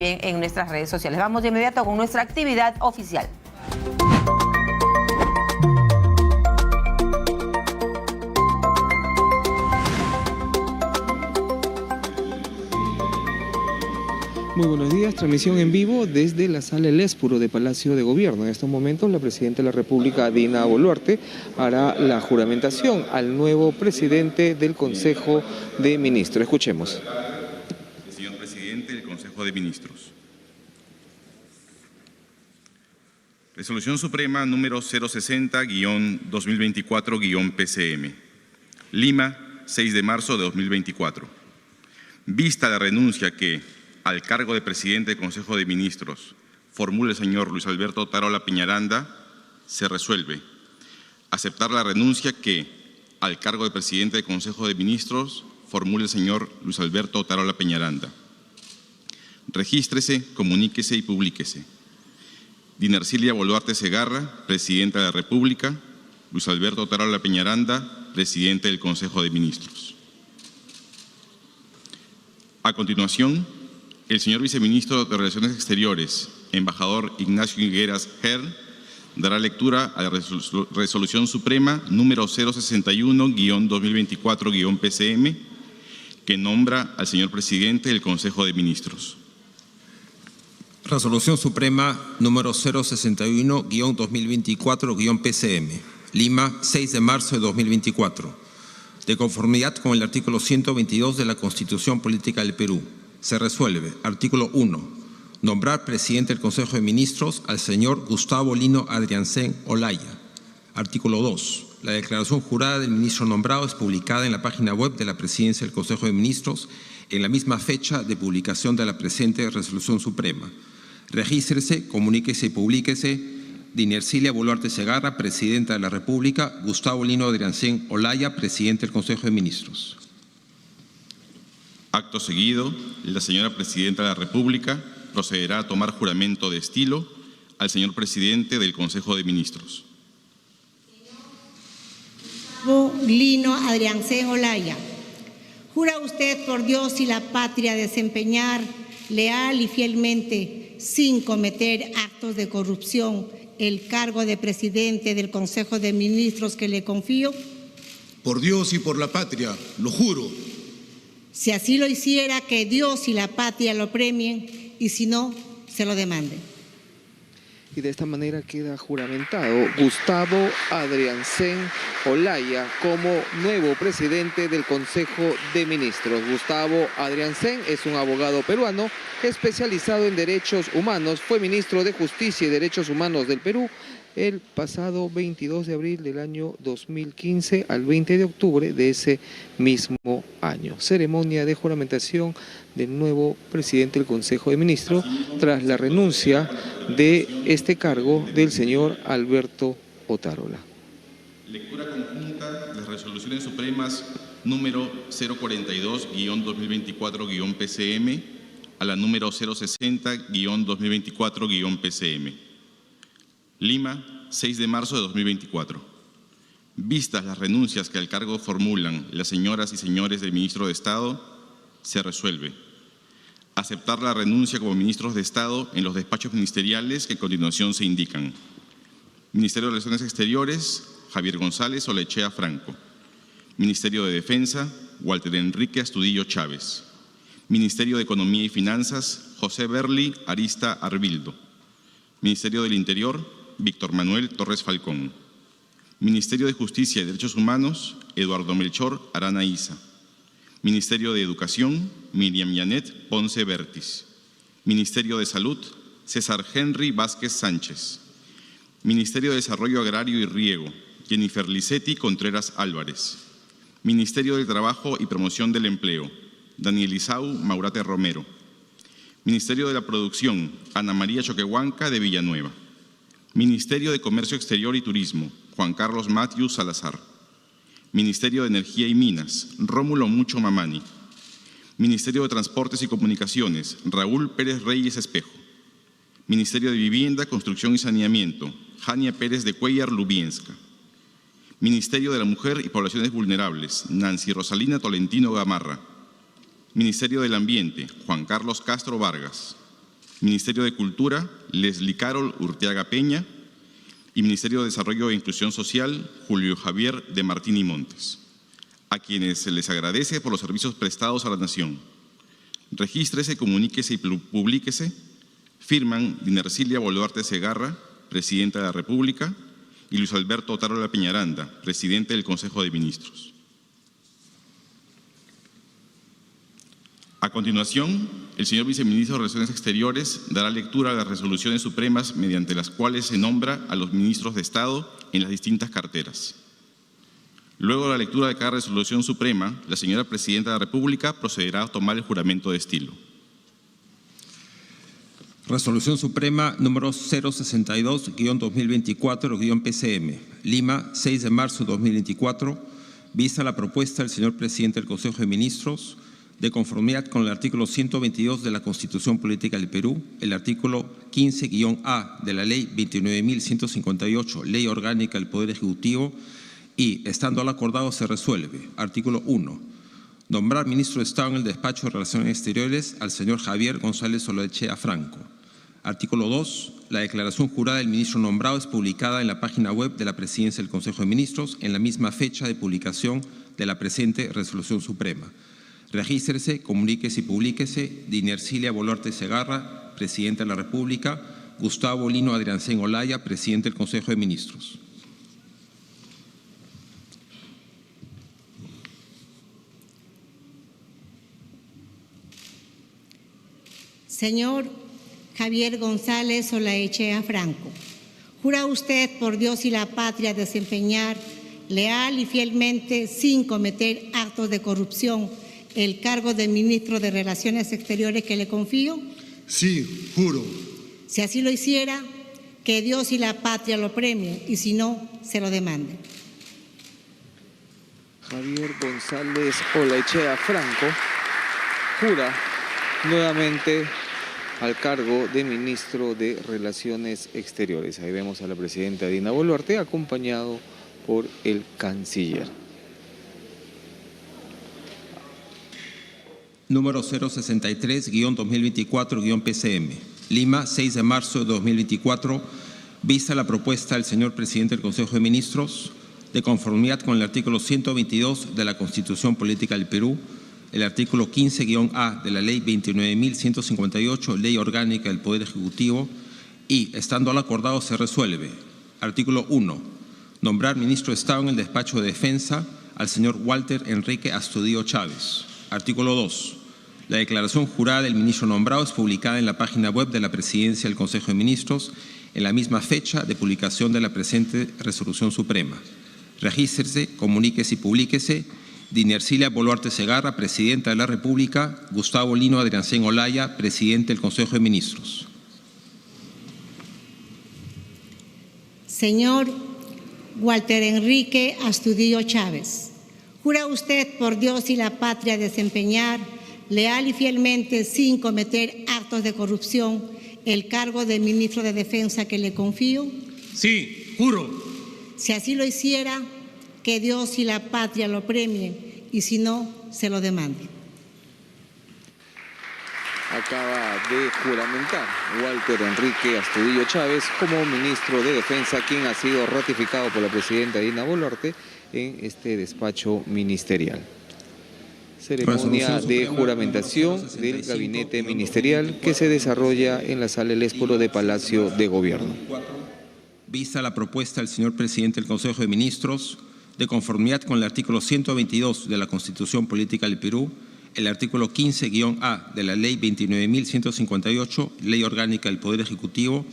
en nuestras redes sociales. Vamos de inmediato con nuestra actividad oficial. Muy buenos días, transmisión en vivo desde la sala El Espuro de Palacio de Gobierno. En estos momentos la Presidenta de la República, Dina Boluarte, hará la juramentación al nuevo presidente del Consejo de Ministros. Escuchemos. Señor Presidente del Consejo de Ministros. Resolución Suprema número 060-2024-PCM. Lima, 6 de marzo de 2024. Vista la renuncia que, al cargo de Presidente del Consejo de Ministros, formula el señor Luis Alberto Otárola Peñaranda, se resuelve aceptar la renuncia que, al cargo de Presidente del Consejo de Ministros, formule el señor Luis Alberto Otárola Peñaranda. Regístrese, comuníquese y publíquese. Dina Ercilia Boluarte Segarra, Presidenta de la República. Luis Alberto Otárola Peñaranda, Presidente del Consejo de Ministros. A continuación, el señor Viceministro de Relaciones Exteriores, embajador Ignacio Higueras Herr, dará lectura a la Resolución Suprema número 061-2024-PCM, que nombra al señor Presidente del Consejo de Ministros. Resolución Suprema número 061-2024-PCM, Lima, 6 de marzo de 2024. De conformidad con el artículo 122 de la Constitución Política del Perú, se resuelve, artículo 1, nombrar presidente del Consejo de Ministros al señor Gustavo Lino Adriancén Olaya. Artículo 2. La declaración jurada del ministro nombrado es publicada en la página web de la Presidencia del Consejo de Ministros en la misma fecha de publicación de la presente Resolución Suprema. Regístrese, comuníquese y publíquese. Dina Ercilia Boluarte Segarra, Presidenta de la República. Gustavo Lino Adriancén Olaya, Presidente del Consejo de Ministros. Acto seguido, la señora Presidenta de la República procederá a tomar juramento de estilo al señor Presidente del Consejo de Ministros. Lino Adriancén Olaya, ¿jura usted por Dios y la patria desempeñar leal y fielmente, sin cometer actos de corrupción, el cargo de Presidente del Consejo de Ministros que le confío? Por Dios y por la patria, lo juro. Si así lo hiciera, que Dios y la patria lo premien, y si no, se lo demanden. Y de esta manera queda juramentado Gustavo Adriancén Olaya como nuevo presidente del Consejo de Ministros. Gustavo Adriancén es un abogado peruano especializado en derechos humanos. Fue ministro de Justicia y Derechos Humanos del Perú el pasado 22 de abril del año 2015 al 20 de octubre de ese mismo año. Ceremonia de juramentación del nuevo presidente del Consejo de Ministros tras la renuncia de este cargo del señor Alberto Otárola. Lectura conjunta de las resoluciones supremas número 042-2024-PCM a la número 060-2024-PCM. Lima, 6 de marzo de 2024. Vistas las renuncias que al cargo formulan las señoras y señores del Ministro de Estado, se resuelve aceptar la renuncia como ministros de Estado en los despachos ministeriales que a continuación se indican. Ministerio de Relaciones Exteriores, Javier González Olechea Franco. Ministerio de Defensa, Walter Enrique Astudillo Chávez. Ministerio de Economía y Finanzas, José Berli Arista Arbildo. Ministerio del Interior, Víctor Manuel Torres Falcón. Ministerio de Justicia y Derechos Humanos, Eduardo Melchor Arana Isa. Ministerio de Educación, Miriam Yanet Ponce Bertis. Ministerio de Salud, César Henry Vázquez Sánchez. Ministerio de Desarrollo Agrario y Riego, Jennifer Licetti Contreras Álvarez. Ministerio del Trabajo y Promoción del Empleo, Daniel Isau Maurate Romero. Ministerio de la Producción, Ana María Choquehuanca de Villanueva. Ministerio de Comercio Exterior y Turismo, Juan Carlos Matthews Salazar. Ministerio de Energía y Minas, Rómulo Mucho Mamani. Ministerio de Transportes y Comunicaciones, Raúl Pérez Reyes Espejo. Ministerio de Vivienda, Construcción y Saneamiento, Jania Pérez de Cuellar Lubienska. Ministerio de la Mujer y Poblaciones Vulnerables, Nancy Rosalina Tolentino Gamarra. Ministerio del Ambiente, Juan Carlos Castro Vargas. Ministerio de Cultura, Leslie Carol Urteaga Peña. Y Ministerio de Desarrollo e Inclusión Social, Julio Javier de Martín y Montes, a quienes se les agradece por los servicios prestados a la Nación. Regístrese, comuníquese y publíquese. Firman Dinercilia Boluarte Segarra, Presidenta de la República, y Luis Alberto Otárola Peñaranda, Presidente del Consejo de Ministros. A continuación, el señor Viceministro de Relaciones Exteriores dará lectura a las resoluciones supremas mediante las cuales se nombra a los ministros de Estado en las distintas carteras. Luego de la lectura de cada resolución suprema, la señora Presidenta de la República procederá a tomar el juramento de estilo. Resolución Suprema número 062-2024-PCM, Lima, 6 de marzo de 2024, vista la propuesta del señor Presidente del Consejo de Ministros, de conformidad con el artículo 122 de la Constitución Política del Perú, el artículo 15-A de la Ley 29.158, Ley Orgánica del Poder Ejecutivo, y, estando al acordado, se resuelve. Artículo 1. Nombrar ministro de Estado en el Despacho de Relaciones Exteriores al señor Javier González Olaechea Franco. Artículo 2. La declaración jurada del ministro nombrado es publicada en la página web de la Presidencia del Consejo de Ministros en la misma fecha de publicación de la presente resolución suprema. Regístrese, comuníquese y publíquese. Dinercilia Boluarte Segarra, Presidenta de la República. Gustavo Lino Adriancén Olaya, Presidente del Consejo de Ministros. Señor Javier González Olaechea Franco, ¿jura usted por Dios y la patria desempeñar leal y fielmente, sin cometer actos de corrupción, el cargo de ministro de Relaciones Exteriores que le confío? Sí, juro. Si así lo hiciera, que Dios y la patria lo premien, y si no, se lo demande. Javier González Olaechea Franco jura nuevamente al cargo de ministro de Relaciones Exteriores. Ahí vemos a la presidenta Dina Boluarte acompañado por el canciller. Número 063-2024-PCM, Lima, 6 de marzo de 2024, vista la propuesta del señor Presidente del Consejo de Ministros, de conformidad con el artículo 122 de la Constitución Política del Perú, el artículo 15-A de la Ley 29.158, Ley Orgánica del Poder Ejecutivo, y, estando al acordado, se resuelve. Artículo 1. Nombrar ministro de Estado en el Despacho de Defensa al señor Walter Enrique Astudillo Chávez. Artículo 2. La declaración jurada del ministro nombrado es publicada en la página web de la Presidencia del Consejo de Ministros en la misma fecha de publicación de la presente resolución suprema. Regístrese, comuníquese y publíquese. Dinercilia Boluarte Segarra, Presidenta de la República. Gustavo Lino Adriancén Olaya, Presidente del Consejo de Ministros. Señor Walter Enrique Astudillo Chávez, ¿jura usted por Dios y la patria desempeñar leal y fielmente, sin cometer actos de corrupción, el cargo de ministro de Defensa que le confío? Sí, juro. Si así lo hiciera, que Dios y la patria lo premien, y si no, se lo demande. Acaba de juramentar Walter Enrique Astudillo Chávez como ministro de Defensa, quien ha sido ratificado por la presidenta Dina Boluarte en este despacho ministerial. Ceremonia de juramentación del gabinete ministerial que se desarrolla en la sala El Esporo de Palacio de Gobierno. Vista la propuesta del señor Presidente del Consejo de Ministros, de conformidad con el artículo 122 de la Constitución Política del Perú, el artículo 15-A de la Ley 29.158, Ley Orgánica del Poder Ejecutivo,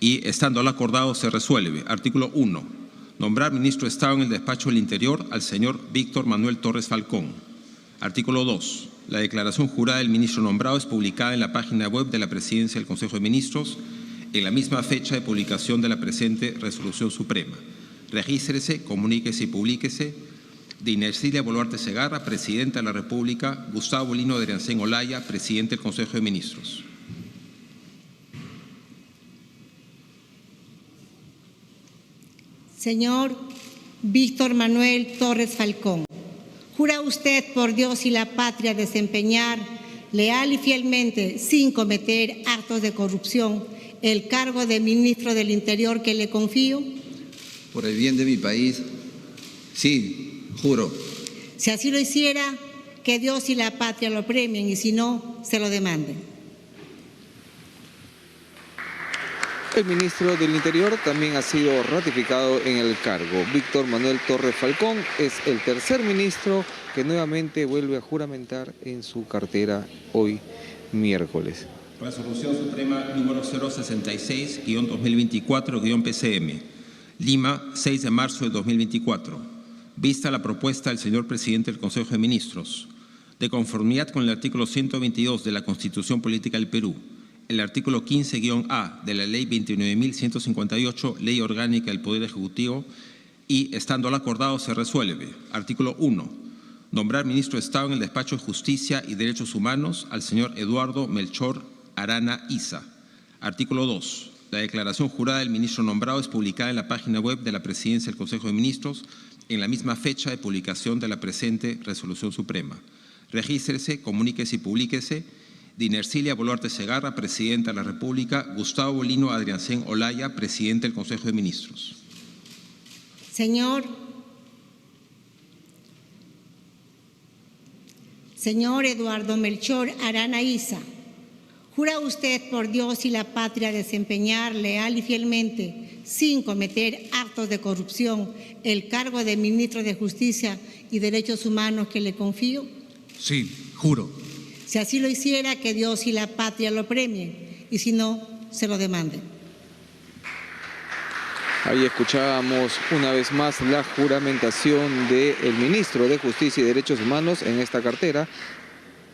y, estando al acordado, se resuelve. Artículo 1. Nombrar ministro de Estado en el Despacho del Interior al señor Víctor Manuel Torres Falcón. Artículo 2. La declaración jurada del ministro nombrado es publicada en la página web de la Presidencia del Consejo de Ministros en la misma fecha de publicación de la presente resolución suprema. Regístrese, comuníquese y publíquese. Dinercilia Boluarte Segarra, Presidenta de la República. Gustavo Lino Adriancén Olaya, Presidente del Consejo de Ministros. Señor Víctor Manuel Torres Falcón, ¿jura usted por Dios y la patria desempeñar leal y fielmente, sin cometer actos actos de corrupción el cargo de ministro del Interior que le confío? Por el bien de mi país, sí, juro. Si así lo hiciera, que Dios y la patria lo premien y si no, se lo demanden. El ministro del Interior también ha sido ratificado en el cargo. Víctor Manuel Torres Falcón es el tercer ministro que nuevamente vuelve a juramentar en su cartera hoy miércoles. Resolución Suprema número 066-2024-PCM, Lima, 6 de marzo de 2024. Vista la propuesta del señor presidente del Consejo de Ministros, de conformidad con el artículo 122 de la Constitución Política del Perú, el artículo 15-A de la Ley 29.158, Ley Orgánica del Poder Ejecutivo, y, estando lo acordado, se resuelve. Artículo 1. Nombrar ministro de Estado en el Despacho de Justicia y Derechos Humanos al señor Eduardo Melchor Arana Isa. Artículo 2. La declaración jurada del ministro nombrado es publicada en la página web de la Presidencia del Consejo de Ministros en la misma fecha de publicación de la presente Resolución Suprema. Regístrese, comuníquese y publíquese. Dinercilia Boluarte Segarra, Presidenta de la República. Gustavo Lino Adriancén Olaya, Presidente del Consejo de Ministros. Señor Eduardo Melchor Arana Isa, ¿jura usted por Dios y la patria desempeñar leal y fielmente, sin cometer actos de corrupción, el cargo de ministro de Justicia y Derechos Humanos que le confío? Sí, juro. Si así lo hiciera, que Dios y la patria lo premien, y si no, se lo demanden. Ahí escuchábamos una vez más la juramentación del ministro de Justicia y Derechos Humanos en esta cartera,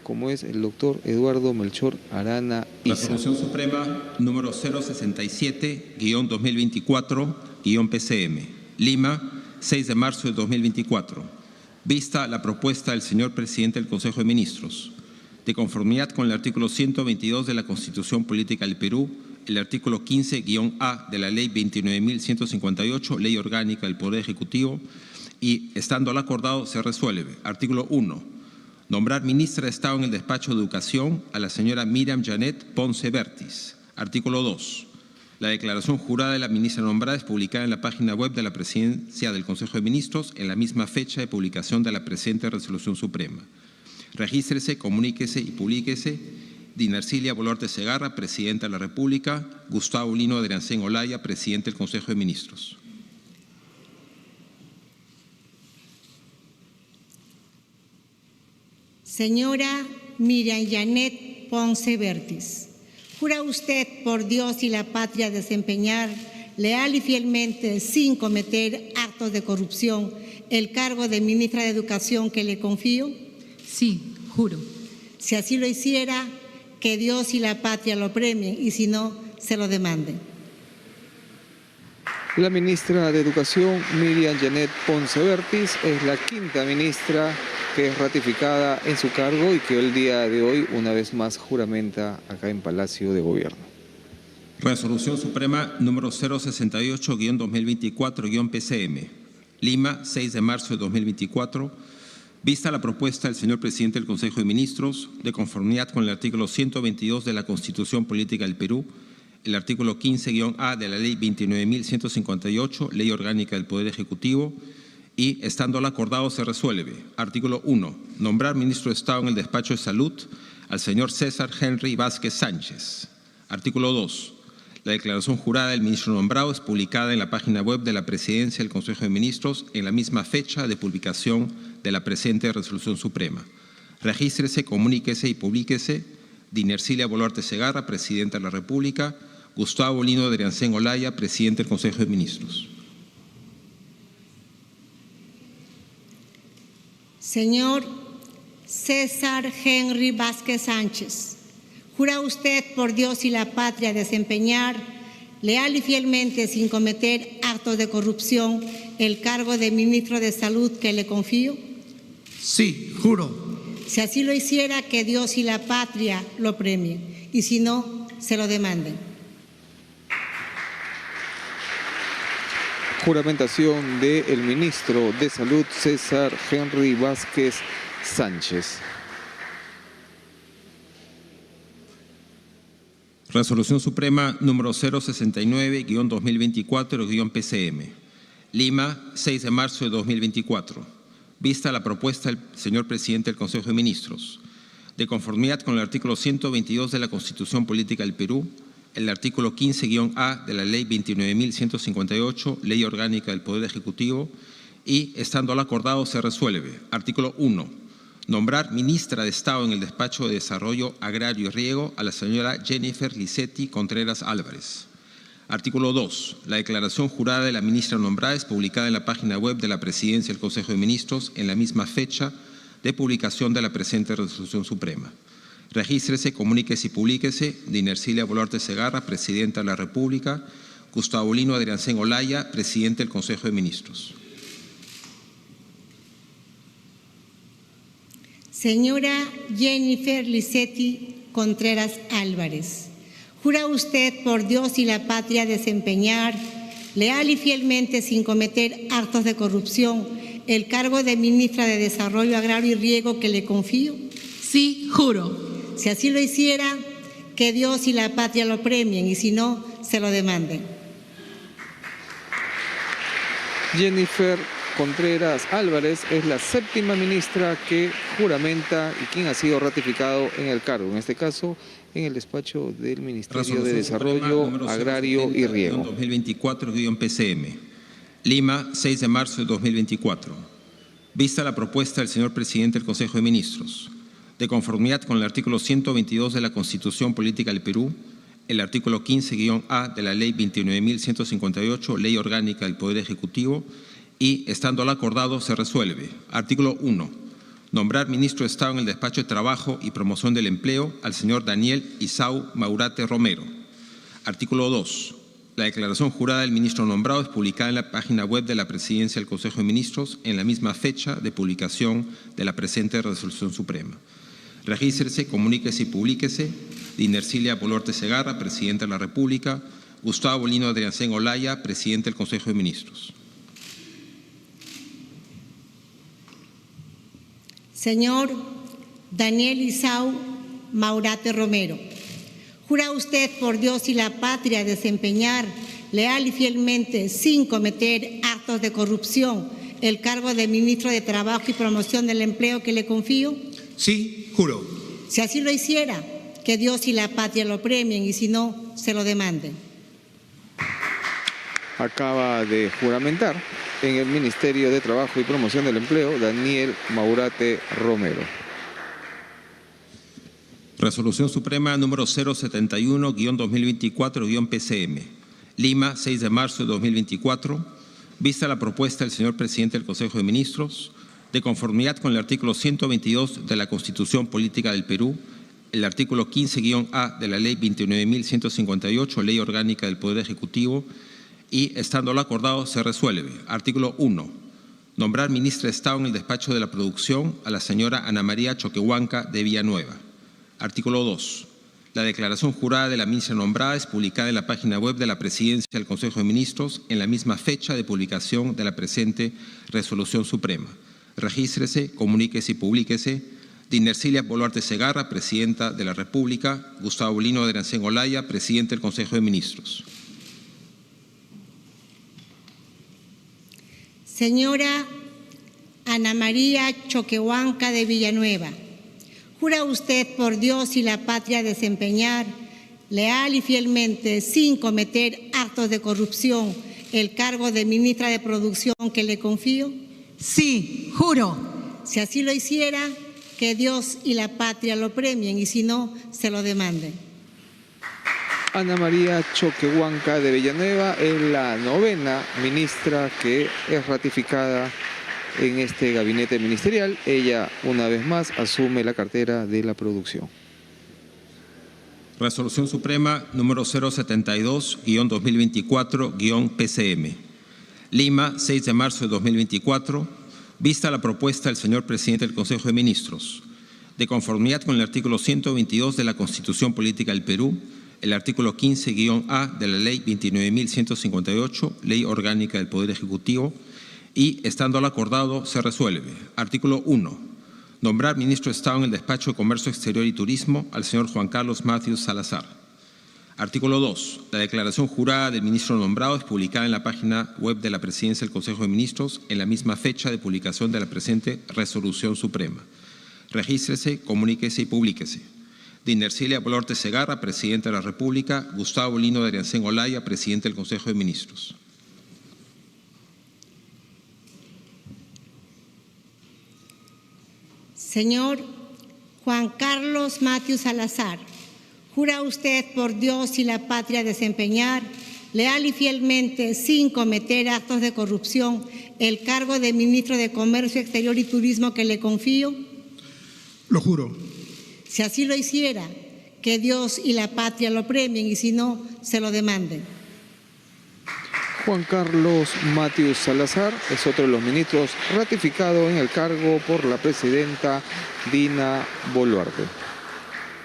como es el doctor Eduardo Melchor Arana Isa. Resolución Suprema número 067-2024-PCM, Lima, 6 de marzo de 2024. Vista la propuesta del señor presidente del Consejo de Ministros, de conformidad con el artículo 122 de la Constitución Política del Perú, el artículo 15-A de la Ley 29.158, Ley Orgánica del Poder Ejecutivo, y, estando lo acordado, se resuelve. Artículo 1. Nombrar ministra de Estado en el Despacho de Educación a la señora Miriam Janet Ponce Bertis. Artículo 2. La declaración jurada de la ministra nombrada es publicada en la página web de la Presidencia del Consejo de Ministros en la misma fecha de publicación de la presente Resolución Suprema. Regístrese, comuníquese y publíquese. Dinercilia Boluarte Segarra, Presidenta de la República. Gustavo Lino Adriancén Olaya, Presidente del Consejo de Ministros. Señora Miriam Janet Ponce Bertis, ¿jura usted por Dios y la patria desempeñar leal y fielmente, sin cometer actos de corrupción, el cargo de ministra de Educación que le confío? Sí, juro. Si así lo hiciera, que Dios y la patria lo premien y si no, se lo demanden. La ministra de Educación, Miriam Janet Ponce Bertis, es la quinta ministra que es ratificada en su cargo y que el día de hoy una vez más juramenta acá en Palacio de Gobierno. Resolución Suprema número 068-2024-PCM, Lima, 6 de marzo de 2024. Vista la propuesta del señor presidente del Consejo de Ministros, de conformidad con el artículo 122 de la Constitución Política del Perú, el artículo 15-A de la Ley 29.158, Ley Orgánica del Poder Ejecutivo, y, estando lo acordado, se resuelve. Artículo 1. Nombrar ministro de Estado en el Despacho de Salud al señor César Henry Vázquez Sánchez. Artículo 2. La declaración jurada del ministro nombrado es publicada en la página web de la Presidencia del Consejo de Ministros en la misma fecha de publicación de la presente Resolución Suprema. Regístrese, comuníquese y publíquese. Dinercilia Boluarte Segarra, Presidenta de la República. Gustavo Lino Adriancén Olaya, Presidente del Consejo de Ministros. Señor César Henry Vázquez Sánchez, ¿jura usted por Dios y la patria desempeñar leal y fielmente, sin cometer actos de corrupción, el cargo de ministro de Salud que le confío? Sí, juro. Si así lo hiciera, que Dios y la patria lo premien, y si no, se lo demanden. Juramentación del ministro de Salud, César Henry Vázquez Sánchez. Resolución Suprema número 069-2024-PCM. Lima, 6 de marzo de 2024. Vista la propuesta del señor presidente del Consejo de Ministros. De conformidad con el artículo 122 de la Constitución Política del Perú, el artículo 15-A de la Ley 29.158, Ley Orgánica del Poder Ejecutivo, y, estando lo acordado, se resuelve. Artículo 1. Nombrar ministra de Estado en el Despacho de Desarrollo Agrario y Riego a la señora Jennifer Licetti Contreras Álvarez. Artículo 2. La declaración jurada de la ministra nombrada es publicada en la página web de la Presidencia del Consejo de Ministros en la misma fecha de publicación de la presente Resolución Suprema. Regístrese, comuníquese y publíquese. Dinercilia Boluarte Segarra, Presidenta de la República. Gustavo Lino Adriancén Olaya, Presidente del Consejo de Ministros. Señora Jennifer Licetti Contreras Álvarez, ¿jura usted por Dios y la patria desempeñar leal y fielmente, sin cometer actos de corrupción, el cargo de ministra de Desarrollo Agrario y Riego que le confío? Sí, juro. Si así lo hiciera, que Dios y la patria lo premien, y si no, se lo demanden. Jennifer Contreras Álvarez es la 7ª ministra que juramenta y quien ha sido ratificado en el cargo, en este caso en el despacho del Ministerio de Desarrollo Agrario y Riego. 2024-PCM. Lima, 6 de marzo de 2024. Vista la propuesta del señor presidente del Consejo de Ministros. De conformidad con el artículo 122 de la Constitución Política del Perú, el artículo 15-A de la Ley 29.158, Ley Orgánica del Poder Ejecutivo, y, estando lo acordado, se resuelve. Artículo 1. Nombrar ministro de Estado en el Despacho de Trabajo y Promoción del Empleo al señor Daniel Isau Maurate Romero. Artículo 2. La declaración jurada del ministro nombrado es publicada en la página web de la Presidencia del Consejo de Ministros en la misma fecha de publicación de la presente Resolución Suprema. Regístrese, comuníquese y publíquese. Dinercilia Boluarte Segarra, Presidenta de la República. Gustavo Lino Adriancén Olaya, Presidente del Consejo de Ministros. Señor Daniel Isau Maurate Romero, ¿jura usted por Dios y la patria desempeñar leal y fielmente, sin cometer actos de corrupción, el cargo de ministro de Trabajo y Promoción del Empleo que le confío? Sí, juro. Si así lo hiciera, que Dios y la patria lo premien, y si no, se lo demanden. Acaba de juramentar en el Ministerio de Trabajo y Promoción del Empleo, Daniel Maurate Romero. Resolución Suprema número 071-2024-PCM. Lima, 6 de marzo de 2024. Vista la propuesta del señor presidente del Consejo de Ministros, de conformidad con el artículo 122 de la Constitución Política del Perú, el artículo 15-A de la Ley 29.158, Ley Orgánica del Poder Ejecutivo, y, estando lo acordado, se resuelve. Artículo 1. Nombrar ministra de Estado en el Despacho de la Producción a la señora Ana María Choquehuanca de Villanueva. Artículo 2. La declaración jurada de la ministra nombrada es publicada en la página web de la Presidencia del Consejo de Ministros en la misma fecha de publicación de la presente Resolución Suprema. Regístrese, comuníquese y publíquese. Dinercilia Boluarte Segarra, Presidenta de la República. Gustavo Lino Adriancén Olaya, Presidente del Consejo de Ministros. Señora Ana María Choquehuanca de Villanueva, ¿jura usted por Dios y la patria desempeñar leal y fielmente, sin cometer actos de corrupción, el cargo de ministra de Producción que le confío? Sí, juro. Si así lo hiciera, que Dios y la patria lo premien, y si no, se lo demanden. Ana María Choquehuanca de Villanueva es la 9ª ministra que es ratificada en este gabinete ministerial. Ella, una vez más, asume la cartera de la producción. Resolución Suprema número 072-2024-PCM. Lima, 6 de marzo de 2024. Vista la propuesta del señor presidente del Consejo de Ministros. De conformidad con el artículo 122 de la Constitución Política del Perú, el artículo 15-A de la Ley 29.158, Ley Orgánica del Poder Ejecutivo, y, estando lo acordado, se resuelve. Artículo 1. Nombrar ministro de Estado en el Despacho de Comercio Exterior y Turismo al señor Juan Carlos Matthews Salazar. Artículo 2. La declaración jurada del ministro nombrado es publicada en la página web de la Presidencia del Consejo de Ministros en la misma fecha de publicación de la presente Resolución Suprema. Regístrese, comuníquese y publíquese. Dinercilia Boluarte Segarra, Presidente de la República. Gustavo Lino Adriancén Olaya, Presidente del Consejo de Ministros. Señor Juan Carlos Matius Salazar, ¿jura usted por Dios y la patria desempeñar leal y fielmente, sin cometer actos de corrupción, el cargo de Ministro de Comercio Exterior y Turismo que le confío? Lo juro. Si así lo hiciera, que Dios y la patria lo premien y si no, se lo demanden. Juan Carlos Matius Salazar es otro de los ministros ratificado en el cargo por la presidenta Dina Boluarte.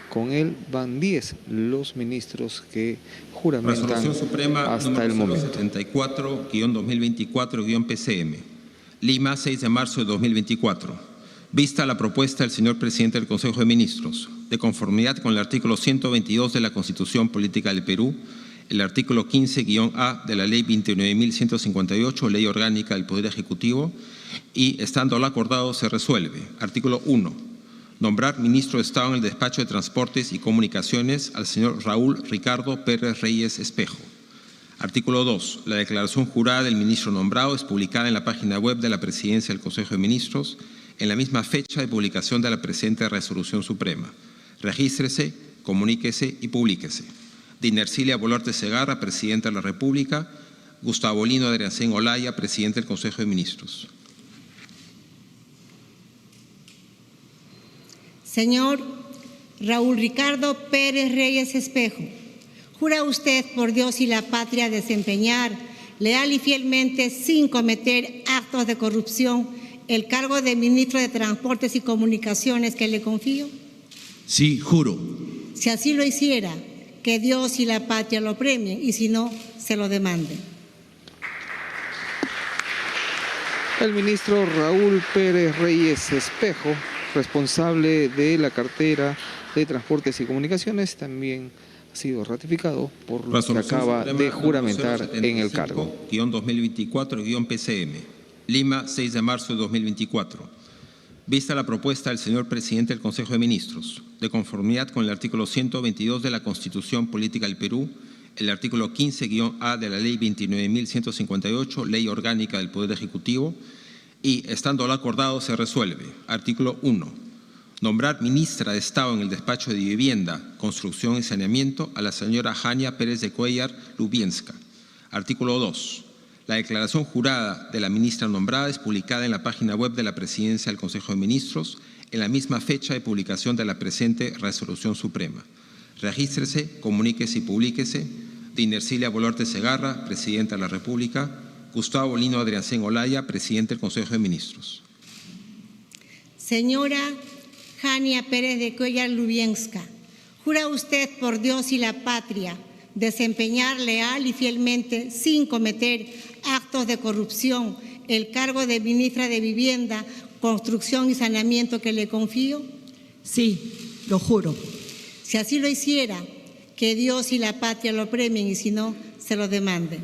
Con él van 10 los ministros que juramentan Resolución Suprema hasta el momento. 74-2024-PCM. Lima, 6 de marzo de 2024. Vista la propuesta del señor presidente del Consejo de Ministros, de conformidad con el artículo 122 de la Constitución Política del Perú, el artículo 15-A de la Ley 29.158, Ley Orgánica del Poder Ejecutivo, y estando lo acordado se resuelve. Artículo 1. Nombrar ministro de Estado en el Despacho de Transportes y Comunicaciones al señor Raúl Ricardo Pérez Reyes Espejo. Artículo 2. La declaración jurada del ministro nombrado es publicada en la página web de la Presidencia del Consejo de Ministros en la misma fecha de publicación de la presente Resolución Suprema. Regístrese, comuníquese y publíquese. Dinercilia Boluarte Segarra, Presidenta de la República. Gustavo Lino Adriancén Olaya, Presidente del Consejo de Ministros. Señor Raúl Ricardo Pérez Reyes Espejo, ¿jura usted por Dios y la patria desempeñar leal y fielmente, sin cometer actos de corrupción, el cargo de Ministro de Transportes y Comunicaciones que le confío? Sí, juro. Si así lo hiciera, que Dios y la patria lo premien y si no, se lo demanden. El ministro Raúl Pérez Reyes Espejo, responsable de la cartera de Transportes y Comunicaciones, también ha sido ratificado por lo que acaba de juramentar en el cargo. 2024-PCM. Lima, 6 de marzo de 2024. Vista la propuesta del señor presidente del Consejo de Ministros, de conformidad con el artículo 122 de la Constitución Política del Perú, el artículo 15-A de la Ley 29.158, Ley Orgánica del Poder Ejecutivo, y, estando lo acordado, se resuelve. Artículo 1. Nombrar ministra de Estado en el Despacho de Vivienda, Construcción y Saneamiento a la señora Jania Pérez de Cuellar Lubienska. Artículo 2. La declaración jurada de la ministra nombrada es publicada en la página web de la Presidencia del Consejo de Ministros en la misma fecha de publicación de la presente Resolución Suprema. Regístrese, comuníquese y publíquese. Dinercilia Boluarte Segarra, Presidenta de la República. Gustavo Lino Adriancén Olaya, Presidente del Consejo de Ministros. Señora Jania Pérez de Cuellar Lubienska, ¿jura usted por Dios y la patria desempeñar leal y fielmente, sin cometer actos de corrupción, el cargo de Ministra de Vivienda, Construcción y Saneamiento que le confío? Sí, lo juro. Si así lo hiciera, que Dios y la patria lo premien y si no, se lo demanden.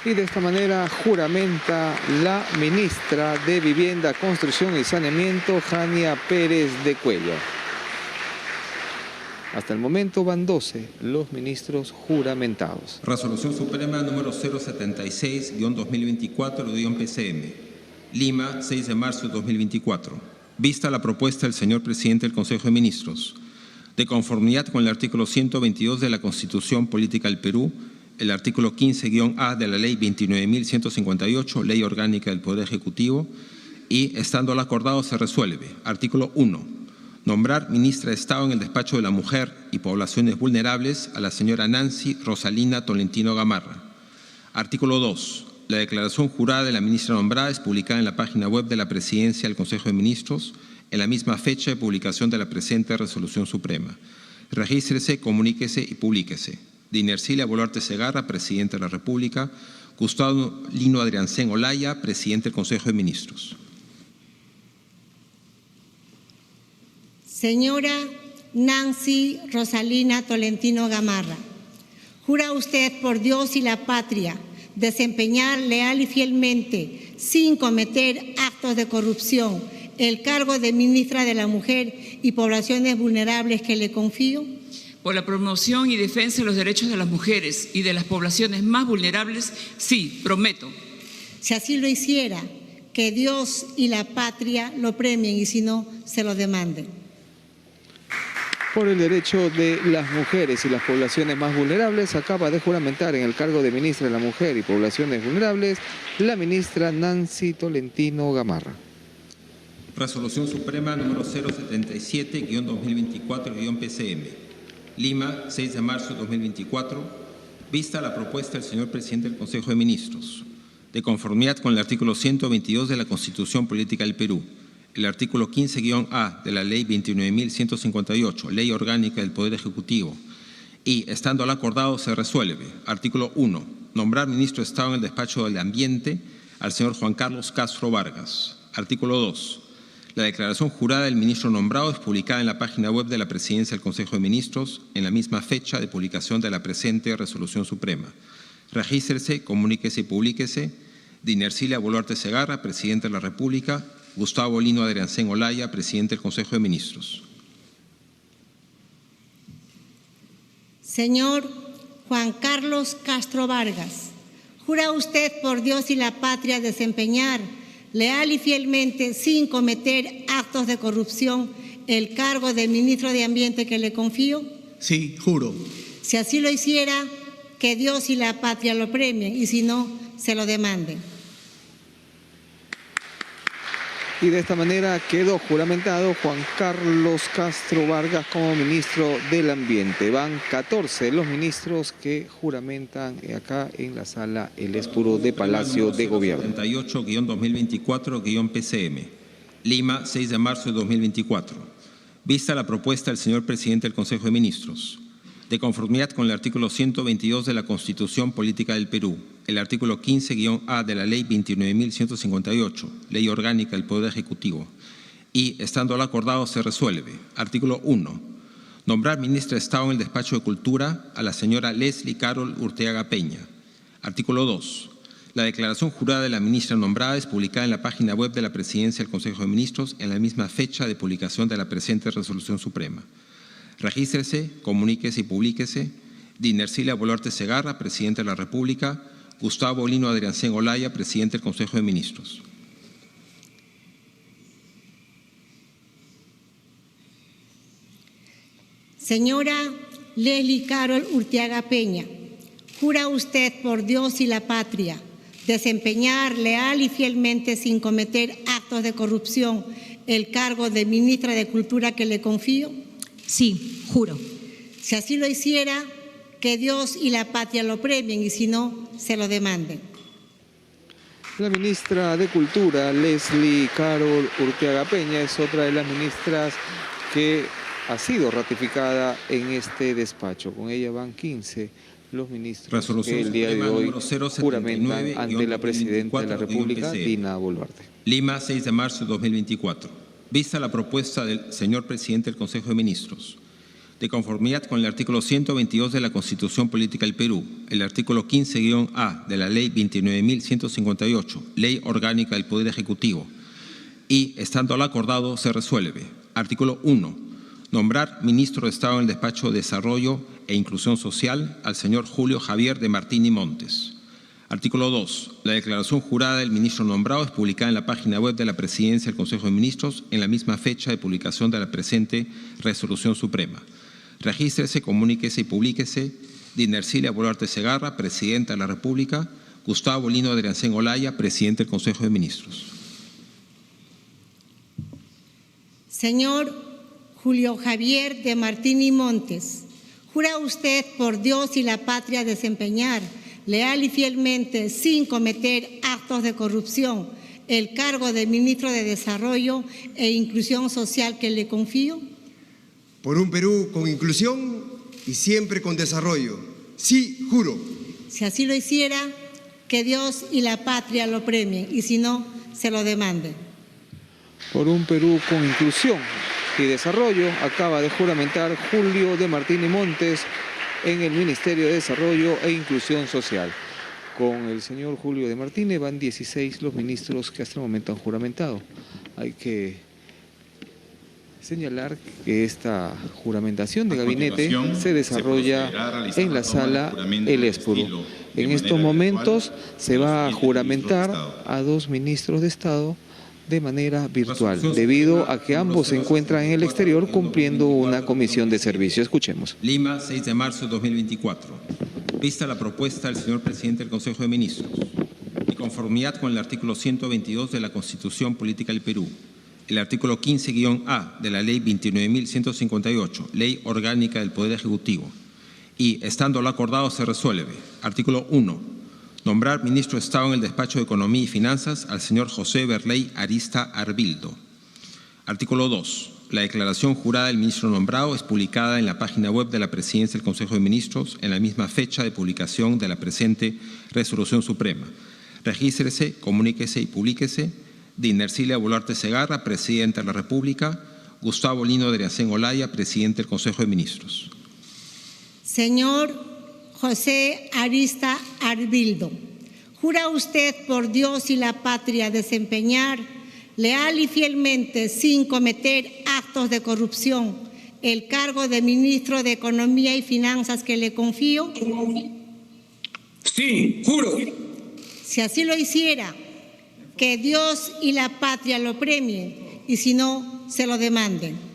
Y de esta manera juramenta la ministra de Vivienda, Construcción y Saneamiento, Jania Pérez de Cuellar. Hasta el momento van 12 los ministros juramentados. Resolución Suprema número 076-2024-PCM. Lima, 6 de marzo de 2024. Vista la propuesta del señor presidente del Consejo de Ministros, de conformidad con el artículo 122 de la Constitución Política del Perú, el artículo 15-A de la Ley 29.158, Ley Orgánica del Poder Ejecutivo, y, estando lo acordado, se resuelve. Artículo 1. Nombrar ministra de Estado en el Despacho de la Mujer y Poblaciones Vulnerables a la señora Nancy Rosalina Tolentino Gamarra. Artículo 2. La declaración jurada de la ministra nombrada es publicada en la página web de la Presidencia del Consejo de Ministros en la misma fecha de publicación de la presente Resolución Suprema. Regístrese, comuníquese y publíquese. Dinercilia Boluarte Segarra, Presidente de la República. Gustavo Lino Adriancén Olaya, Presidente del Consejo de Ministros. Señora Nancy Rosalina Tolentino Gamarra. ¿Jura usted por Dios y la patria desempeñar leal y fielmente, sin cometer actos de corrupción, el cargo de ministra de la Mujer y Poblaciones Vulnerables que le confío? Por la promoción y defensa de los derechos de las mujeres y de las poblaciones más vulnerables, sí, prometo. Si así lo hiciera, que Dios y la patria lo premien y si no, se lo demanden. Por el derecho de las mujeres y las poblaciones más vulnerables, acaba de juramentar en el cargo de ministra de la Mujer y Poblaciones Vulnerables la ministra Nancy Tolentino Gamarra. Resolución Suprema número 077-2024-PCM. Lima, 6 de marzo de 2024. Vista la propuesta del señor presidente del Consejo de Ministros. De conformidad con el artículo 122 de la Constitución Política del Perú, el artículo 15-A de la Ley 29.158, Ley Orgánica del Poder Ejecutivo, y, estando al acordado, se resuelve. Artículo 1. Nombrar ministro de Estado en el despacho del Ambiente al señor Juan Carlos Castro Vargas. Artículo 2. La declaración jurada del ministro nombrado es publicada en la página web de la Presidencia del Consejo de Ministros en la misma fecha de publicación de la presente Resolución Suprema. Regístrese, comuníquese y publíquese. Dinercilia Boluarte Segarra, Presidente de la República. Gustavo Lino Adriancén Olaya, Presidente del Consejo de Ministros. Señor Juan Carlos Castro Vargas, ¿jura usted por Dios y la patria desempeñar leal y fielmente, sin cometer actos de corrupción, el cargo de ministro de Ambiente que le confío? Sí, juro. Si así lo hiciera, que Dios y la patria lo premien y si no, se lo demanden. Y de esta manera quedó juramentado Juan Carlos Castro Vargas como ministro del Ambiente. Van 14 los ministros que juramentan acá en la sala El Espuro de Palacio de Gobierno. 78-2024-PCM. Lima, 6 de marzo de 2024. Vista la propuesta del señor presidente del Consejo de Ministros. De conformidad con el artículo 122 de la Constitución Política del Perú, el artículo 15-A de la Ley 29.158, Ley Orgánica del Poder Ejecutivo, y, estando al acordado, se resuelve. Artículo 1. Nombrar ministra de Estado en el Despacho de Cultura a la señora Leslie Carol Urteaga Peña. Artículo 2. La declaración jurada de la ministra nombrada es publicada en la página web de la Presidencia del Consejo de Ministros en la misma fecha de publicación de la presente Resolución Suprema. Regístrese, comuníquese y publíquese. Dinercilia Boluarte Segarra, Presidente de la República. Gustavo Lino Adriancén Olaya, Presidente del Consejo de Ministros. Señora Leslie Carol Urteaga Peña, ¿jura usted por Dios y la patria desempeñar leal y fielmente, sin cometer actos de corrupción, el cargo de ministra de Cultura que le confío? Sí, juro. Si así lo hiciera, que Dios y la patria lo premien y si no, se lo demanden. La ministra de Cultura, Leslie Carol Urteaga Peña, es otra de las ministras que ha sido ratificada en este despacho. Con ella van 15 los ministros que el día de hoy juramentan ante la Presidenta de la República, Dina Boluarte. Lima, 6 de marzo de 2024. Vista la propuesta del señor Presidente del Consejo de Ministros. De conformidad con el artículo 122 de la Constitución Política del Perú, el artículo 15-A de la Ley 29.158, Ley Orgánica del Poder Ejecutivo, y, estando al acordado, se resuelve. Artículo 1. Nombrar ministro de Estado en el Despacho de Desarrollo e Inclusión Social al señor Julio Javier de Martín y Montes. Artículo 2. La declaración jurada del ministro nombrado es publicada en la página web de la Presidencia del Consejo de Ministros en la misma fecha de publicación de la presente Resolución Suprema. Regístrese, comuníquese y publíquese. Dinercilia Boluarte Segarra, Presidenta de la República. Gustavo Lino Adriancén Olaya, Presidente del Consejo de Ministros. Señor Julio Javier de Martín y Montes, ¿jura usted por Dios y la patria desempeñar leal y fielmente, sin cometer actos de corrupción, el cargo de ministro de Desarrollo e Inclusión Social que le confío? Por un Perú con inclusión y siempre con desarrollo. Sí, juro. Si así lo hiciera, que Dios y la patria lo premien y si no, se lo demanden. Por un Perú con inclusión y Desarrollo. Acaba de juramentar Julio de Martín y Montes en el Ministerio de Desarrollo e Inclusión Social. Con el señor Julio de Martínez van 16 los ministros que hasta el momento han juramentado. Hay que señalar que esta juramentación de gabinete se desarrolla en la sala El Espuru. En estos momentos se va a juramentar a 2 ministros de Estado de manera virtual, debido a que ambos se encuentran en el exterior cumpliendo una comisión de servicio. Escuchemos. Lima, 6 de marzo de 2024. Vista la propuesta del señor presidente del Consejo de Ministros, de conformidad con el artículo 122 de la Constitución Política del Perú, el artículo 15-A de la Ley 29.158, Ley Orgánica del Poder Ejecutivo, y, estando lo acordado, se resuelve. Artículo 1. Nombrar ministro de Estado en el Despacho de Economía y Finanzas al señor José Berley Arista Arbildo. Artículo 2. La declaración jurada del ministro nombrado es publicada en la página web de la Presidencia del Consejo de Ministros en la misma fecha de publicación de la presente Resolución Suprema. Regístrese, comuníquese y publíquese. Dina Ercilia Boluarte Segarra, Presidenta de la República. Gustavo Lino Adriancén Olaya, Presidente del Consejo de Ministros. Señor José Arista Arbildo, ¿jura usted por Dios y la patria desempeñar leal y fielmente, sin cometer actos de corrupción, el cargo de ministro de Economía y Finanzas que le confío? Sí, juro. Si así lo hiciera, que Dios y la patria lo premien, y si no, se lo demanden.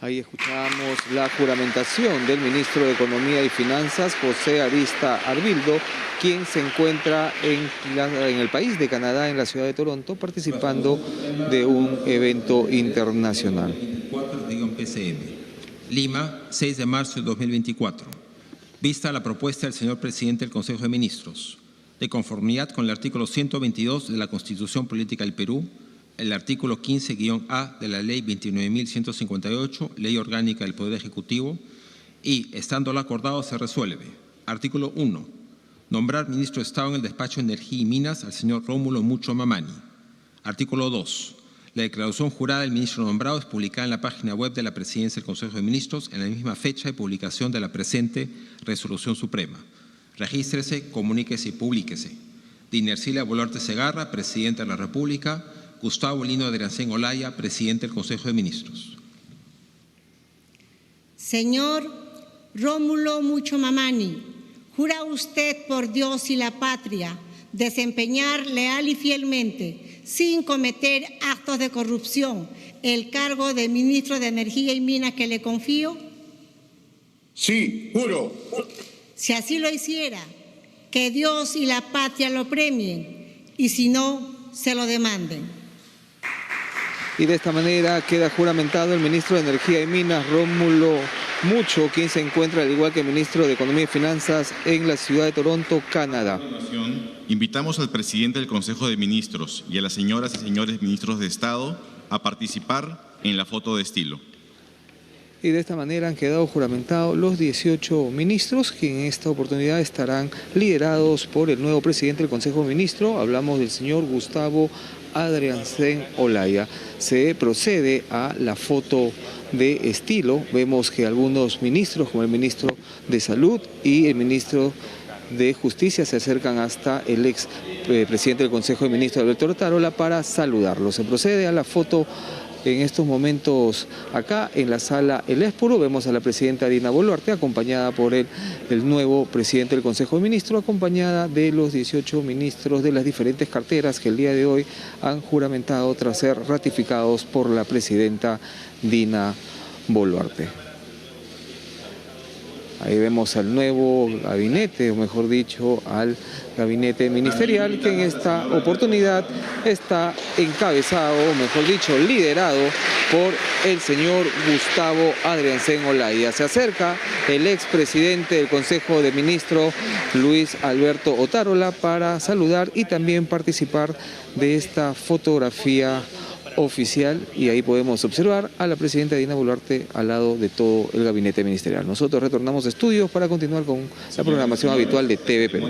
Ahí escuchamos la juramentación del ministro de Economía y Finanzas, José Arista Arbildo, quien se encuentra en el país de Canadá, en la ciudad de Toronto, participando de un evento internacional. Lima, 6 de marzo de 2024. Vista la propuesta del señor presidente del Consejo de Ministros, de conformidad con el artículo 122 de la Constitución Política del Perú, el artículo 15-A de la Ley 29.158, Ley Orgánica del Poder Ejecutivo, y, estando lo acordado, se resuelve. Artículo 1. Nombrar ministro de Estado en el Despacho de Energía y Minas al señor Rómulo Mucho Mamani. Artículo 2. La declaración jurada del ministro nombrado es publicada en la página web de la Presidencia del Consejo de Ministros en la misma fecha de publicación de la presente Resolución Suprema. Regístrese, comuníquese y publíquese. Dina Ercilia Boluarte Segarra, Presidenta de la República. Gustavo Lino Adriancén Olaya, Presidente del Consejo de Ministros. Señor Rómulo Mucho Mamani, ¿jura usted por Dios y la patria desempeñar leal y fielmente, sin cometer actos de corrupción, el cargo de ministro de Energía y Minas que le confío? Sí, juro. Si así lo hiciera, que Dios y la patria lo premien, y si no, se lo demanden. Y de esta manera queda juramentado el ministro de Energía y Minas, Rómulo Mucho, quien se encuentra, al igual que el ministro de Economía y Finanzas, en la ciudad de Toronto, Canadá. Invitamos al presidente del Consejo de Ministros y a las señoras y señores ministros de Estado a participar en la foto de estilo. Y de esta manera han quedado juramentados los 18 ministros, que en esta oportunidad estarán liderados por el nuevo presidente del Consejo de Ministros. Hablamos del señor Gustavo Adriancén Olaya. Se procede a la foto de estilo. Vemos que algunos ministros, como el ministro de Salud y el ministro de Justicia, se acercan hasta el ex presidente del Consejo de Ministros, Alberto Otárola, para saludarlo. Se procede a la foto en estos momentos acá en la sala El Espuru. Vemos a la presidenta Dina Boluarte, acompañada por el nuevo presidente del Consejo de Ministros, acompañada de los 18 ministros de las diferentes carteras que el día de hoy han juramentado tras ser ratificados por la presidenta Dina Boluarte. Ahí vemos al nuevo gabinete, o mejor dicho, al gabinete ministerial, que en esta oportunidad está encabezado, o mejor dicho, liderado por el señor Gustavo Adriancén Olaya. Se acerca el expresidente del Consejo de Ministros, Luis Alberto Otárola, para saludar y también participar de esta fotografía oficial, y ahí podemos observar a la presidenta Dina Boluarte al lado de todo el gabinete ministerial. Nosotros retornamos a estudios para continuar con la programación habitual de TV Perú.